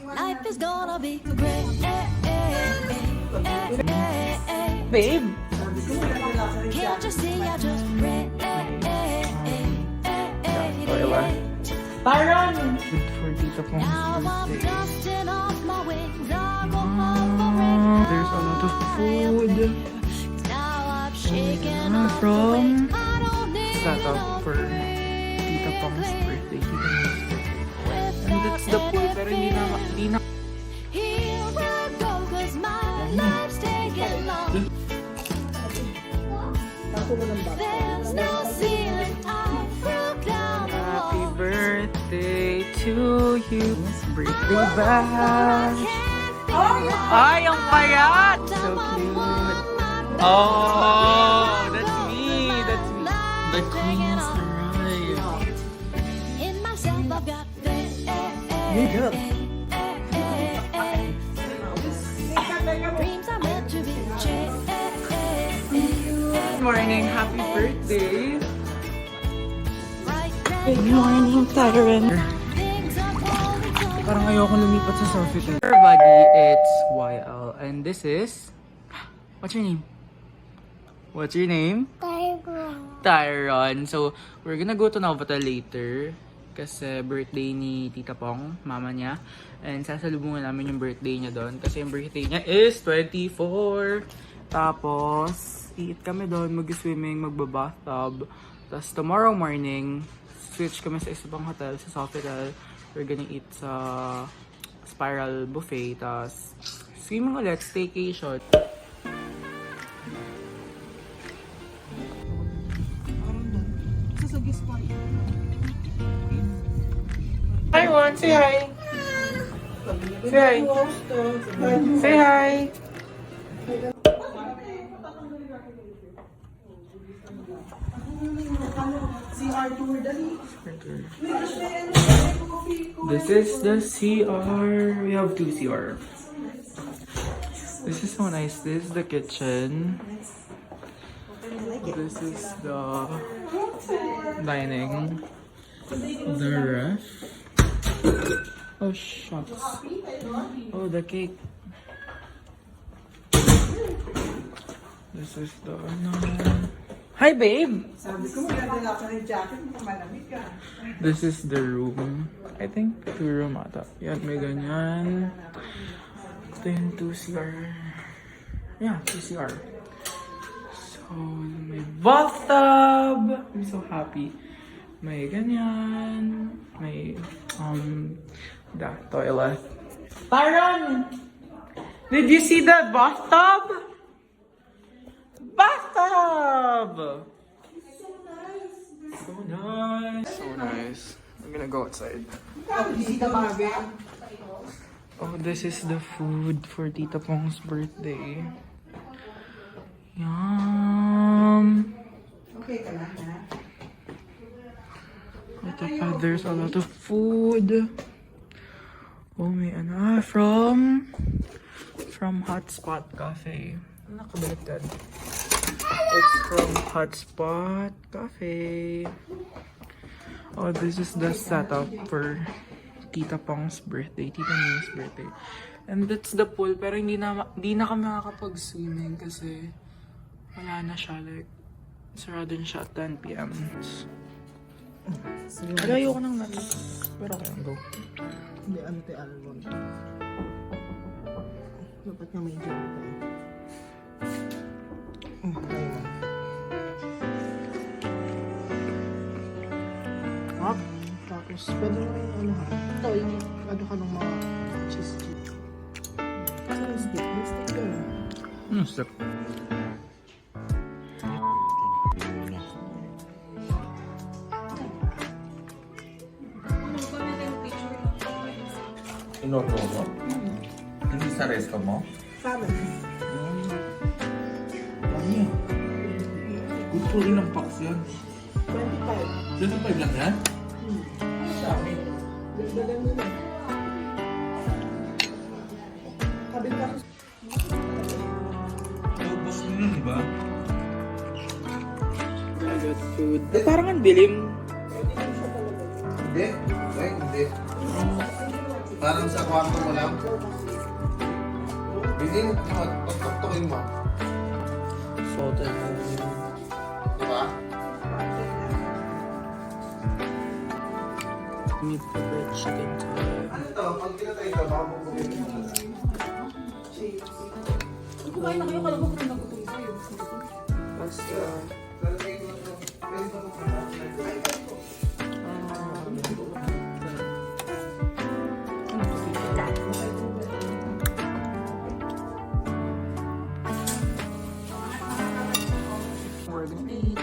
Life is gonna be great. Babe! Can't you see I just read? Tyron! Good for Tita Pong's Now I'm birthday. dusting off my wings. I go home for There's a lot of food. now I'm shaking Ah, off the from weight. I don't need set up no for Tita Pong's birthday. Tita Pong's birthday. And that's the pool, pero hindi na Here I go, 'cause my life's taking long. There's no ceiling, I broke down the Happy wall. birthday to you. Birthday bash. Ay, ang payat! So cute. Oh, that's me. That's me. The queen's arrived. In myself, I've got faith. Dreams are meant to be chased. Good morning. Happy birthday. Right, Good morning, Tyron. things are falling so Parang ayoko lumipat sa Sofitel. Everybody, it's YL. And this is... What's your name? What's your name? Tyron. So, we're gonna go to Novotel later. Kasi birthday ni Tita Pong, mama niya. And sasalubungan namin yung birthday niya doon. Kasi yung birthday niya is 24. Tapos, eat kami doon, mag-swimming, magbabathtub. Tapos tomorrow morning, switch kami sa isa pang hotel, sa Sofitel. We're gonna eat sa Spiral Buffet. Tapos, swimming ulit, staycation. Hi, Juan. Say hi. Say hi. Say hi. This is the CR. We have two CR. This is so nice. This is the kitchen. This is the dining. The ref. Oh, shucks. Oh, the cake. This is the Hi, babe! Sabi ko, magdadala ka ng jacket kung malamig ka. This is the room. I think 2 room ata. Yan, may ganyan. Ito yung 2CR. Yeah, 2CR. So, may bathtub! I'm so happy. May ganyan. May, the toilet. Tyron! Did you see the bathtub? Bathtub! So nice. So nice. I'm gonna go outside. Oh, this is the food for Tita Pong's birthday. Yum! Okay ka lang, ha? What the fuck? There's a lot of food. Oh, may ano, from Hotspot Cafe. Nakabaliktad. It's from Hotspot Cafe. Oh, this is the setup for Tita Pong's birthday, Tita Nina's birthday. And that's the pool, pero hindi na kami makakapag-swimming kasi wala na siya, like, sarado na siya at 10 p.m. Pero ayoko nang nuts. Pero okay, go. Hindi, ano tayo, album. Dapat nga may dyan tayo. Tayo. Up. Tapos, pwede naman yung ano ha. Ito, yung ano ka ng mga cheese. Ano stick? May stick ka. Step. Inorder mo? Hindi sa resto mo? Paano? Dami ah. Gusto rin ng box yan. 25. 25 lang yan? Dami. Dagdagan mo na. Kabit ka. Naubos mo yun, di ba? I got food. Parang ang dilim. Hindi. Ay, hindi. Parang sa kwarto mo lang. Bigyan mo, pagtuktukin mo. Salt and Diba? Meat pepper chicken tayo. Ano to? Pag tinatay ka, baka bubugin mo. Kumain na kayo, kala ko nagutom kayo. Basta. Lalagay ko lang to. Pwede ba ito? We're gonna eat.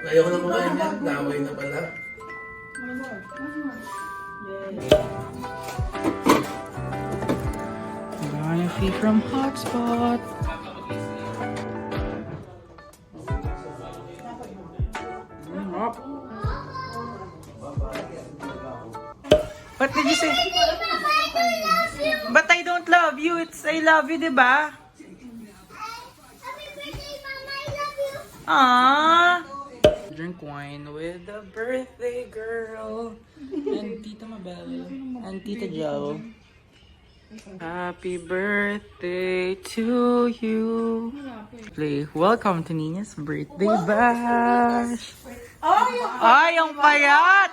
Ayoko na kumain yan. Damay na pala. Gonna feed from hotspot. What did you say? But I don't love you. It's I love you, diba? Aww. Drink wine with the birthday girl and Tita Mabel and Tita Jo. Happy birthday to you. Play. Welcome to Nina's birthday bash. Ay, ang payat!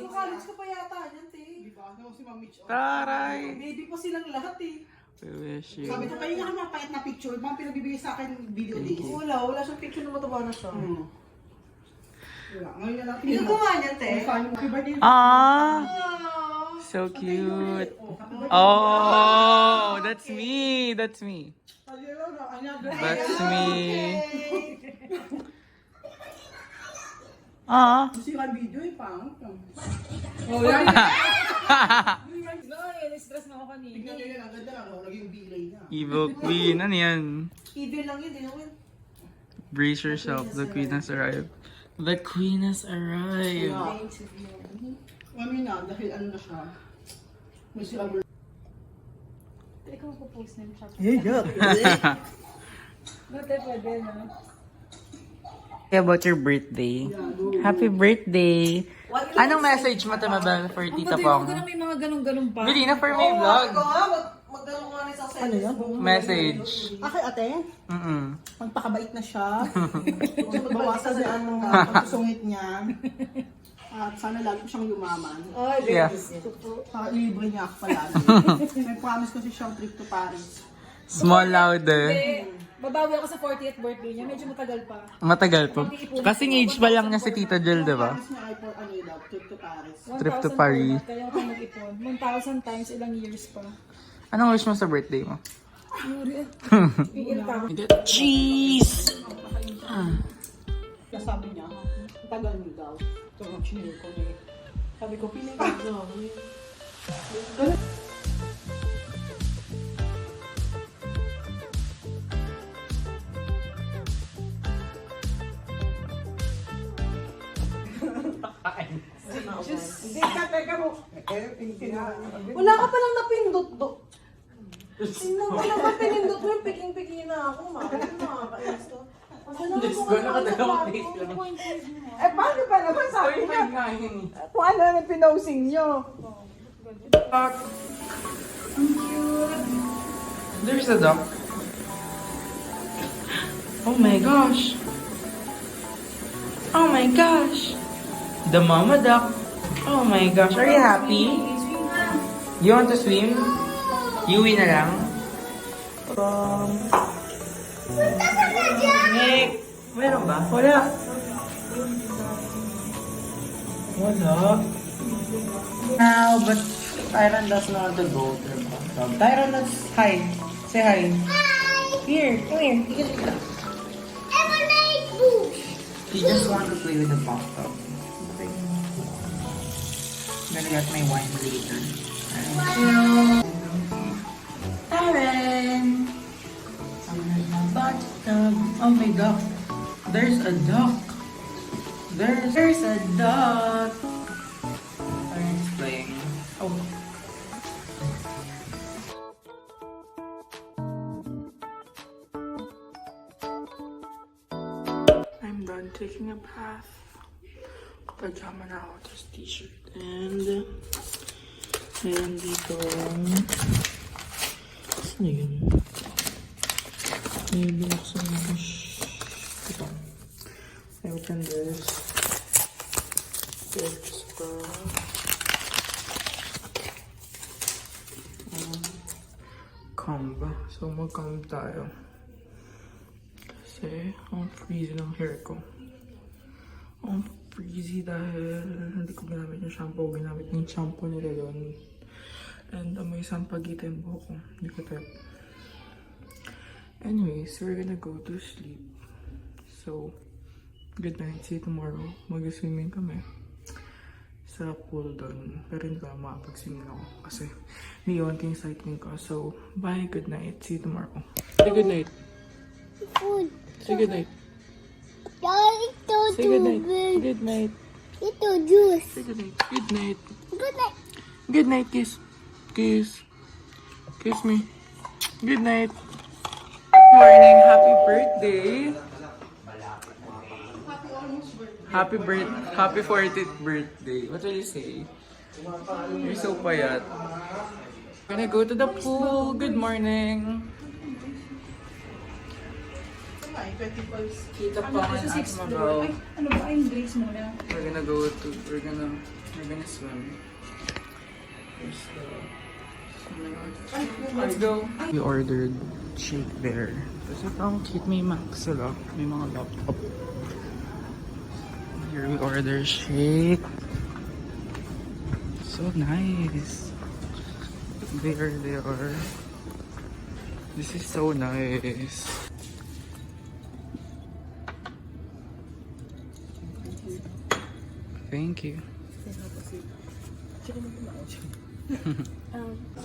College ka pa yata yan, te. Di ba? Ano si Ma'am Mitch? Taray. Baby pa silang lahat eh. We wish you. Sabi ko, kayo nga mga payat na picture. Mga pinagbibigay sa akin video days. Wala siyang picture na mataba na siya. Wala. Ngayon na lang. Tingnan mo nga niyan, te. Happy birthday. Ah, so cute. Oh, that's me. That's me. That's me. Ah. Kasi yung video eh, pangit. Stress na ako kanina. Tignan nyo yun, ang ganda lang. Naging bilay na. Evil queen. Ano yan? Evil lang yun, di naman. Brace yourself. The queen has arrived. The queen has arrived. Ano na, dahil ano na siya. May sila Ikaw magpo-post na yung shop. Dati pwede na. About your birthday. Happy birthday. Anong message mo, Tamabel, for Tita Pong? May mga ganun-ganun pa. Bili na for my vlog. Magdalo nga rin sa ano yun? Message. Kay ate, magpakabait na siya. Huwag siya magbawasan sa anong pagsusungit niya. At sana lagi ko siyang yumaman. Yeah. Para ilibre niya ako palagi. May promise kasi siyang trip to Paris. Small louder. Babawi ako sa 40th birthday niya. Medyo matagal pa. Matagal po. Kasing age pa lang niya si Tita Jel, diba? Promise niya ay for ano daw, trip to Paris. Trip to 1,000 Paris. per month, Kaya ako mag-ipon. 1,000 times ilang years pa. Anong wish mo sa birthday mo? Iil pa. Cheese! Kaya sabi niya, ang tagal niyo daw. Ito ang chinil ko niya. Sabi ko, piling ko daw. Wala ka palang napindot do. Tingnan mo lang ba pinindot mo, piking-piki na ako. Makakainis to. Diyos ko, nakadalawang days lang. Eh, paano ba naman sabi niya? Kung ano naman pinosing niyo? There's a duck. Oh my gosh. Oh my gosh. The mama duck. Oh my gosh. Are you happy? You want to swim? Yui na lang. Nick. Meron ba? Wala. Wala. Now, but Tyron doesn't want to go to the bathtub. Tyron, let's hi. Say hi. Here, come here. You can do that. He just want to play with the bathtub. I'm gonna get my wine later. Tyron! I'm in my bathtub. Oh my god. There's a duck. There's a duck. Tyron's playing. Oh. taking a bath. Pajama na ako. Tapos t-shirt. And meron dito. Ano yun? May binaksan ako. Ito. I open this. There's comb. So mag-comb tayo. Kasi ang frizzy ng hair ko. Ang frizzy dahil hindi ko ginamit yung shampoo. Ginamit yung shampoo nila doon. And may sampagita yung buhok ko. Hindi ko tap. Anyways, we're gonna go to sleep. So, good night. See you tomorrow. Mag-swimming kami sa pool doon. Pero hindi ko makapag-swimming ako. Kasi may onting cycling ko. So, bye. Good night. See you tomorrow. Say good night. Say good night. Say good night. Good night. Ito, juice. Say good night. Good night. Good night. Good night, kiss. Kiss. Kiss me. Good night. Morning. Happy birthday. Happy 40th birthday. What will you say? You're so payat. Gonna go to the pool. Good morning. Kita pa ang Atmagaw. Ano ba? Yung drinks muna. We're gonna swim. Let's go. We ordered shake there. Kasi ang cute, may Max sila. May mga laptop. Here we order shake. So nice. There they are. This is so nice. Thank you.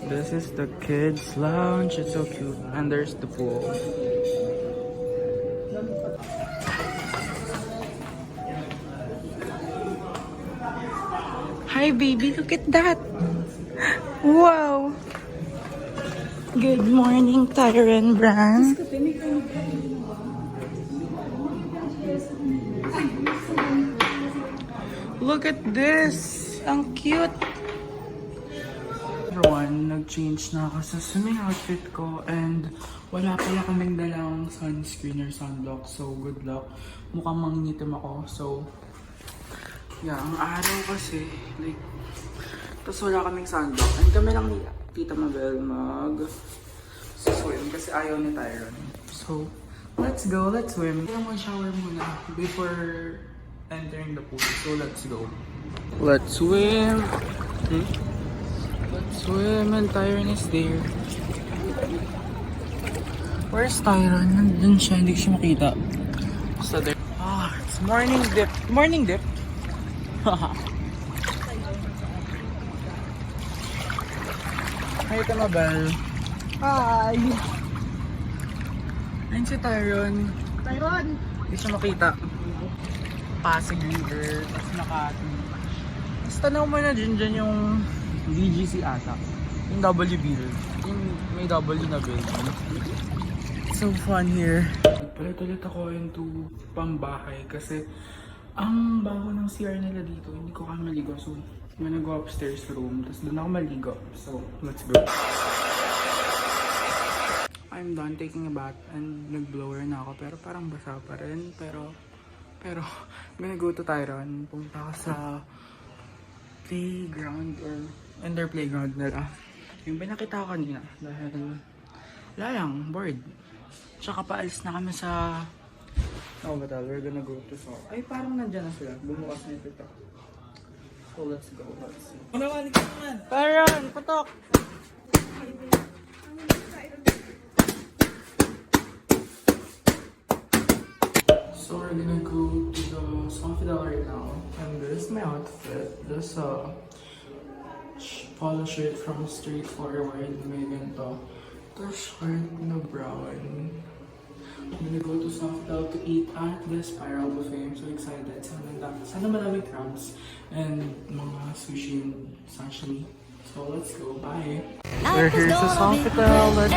This is the kids lounge. It's so cute. And there's the pool. Hi baby, look at that. Wow. Good morning, Tyron Brand. Look at this. Ang cute. Everyone, nag-change na ako sa swimming outfit ko and wala pala kaming dalang sunscreen or sunblock. So, good luck. Mukhang mangingitim ako. So, yeah, ang araw kasi, like, tapos wala kaming sunblock. And kami lang ni Tita Mabel mag-swim kasi ayaw ni Tyron. So, let's go, let's swim. Kaya mag-shower muna before entering the pool. So, let's go. Let's swim. Let's swim and Tyron is there. Where's Tyron? Nandun siya, hindi ko siya makita. So there. It's morning dip. Morning dip? Hi, Tamabal. Hi! Ayun si Tyron. Tyron! Hindi siya makita. Pasig River, tapos Makati. Tapos tanaw mo na dyan yung VGC ata. Yung W build. Yung may W na building. So fun here. Palit-ulit ako into pambahay kasi ang baho ng CR nila dito, hindi ko kaya maligo. So, I'm gonna go upstairs room. Tapos doon ako maligo. So, let's go. I'm done taking a bath and nag-blower na ako. Pero parang basa pa rin. Pero, I'm gonna go to Tyron. Punta ako sa playground or indoor playground nila. Yung pinakita ko kanina. Dahil, wala lang, bored. Tsaka paalis na kami sa... Oh, but we're gonna go to Sor. Ay, parang nandyan na sila. Bumukas na ito. So, let's go. Let's see. Tyron, patok! So we're gonna go to the Sofidel right now. And this is my outfit. This polo shirt from Straightforward. May ganito. Ito shirt na brown. I'm gonna go to Sofidel to eat at the Spiral Buffet. I'm so excited. Sana maraming crabs and mga sushi and sashimi. So let's go. Bye. We're here sa Sofidel. Let's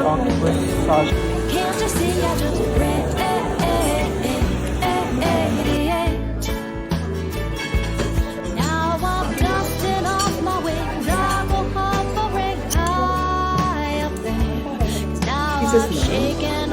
octopus sashimi. Can't you see I just radiate? Now I'm dusting off my wings. I go hovering high up there. 'Cause now I'm shaking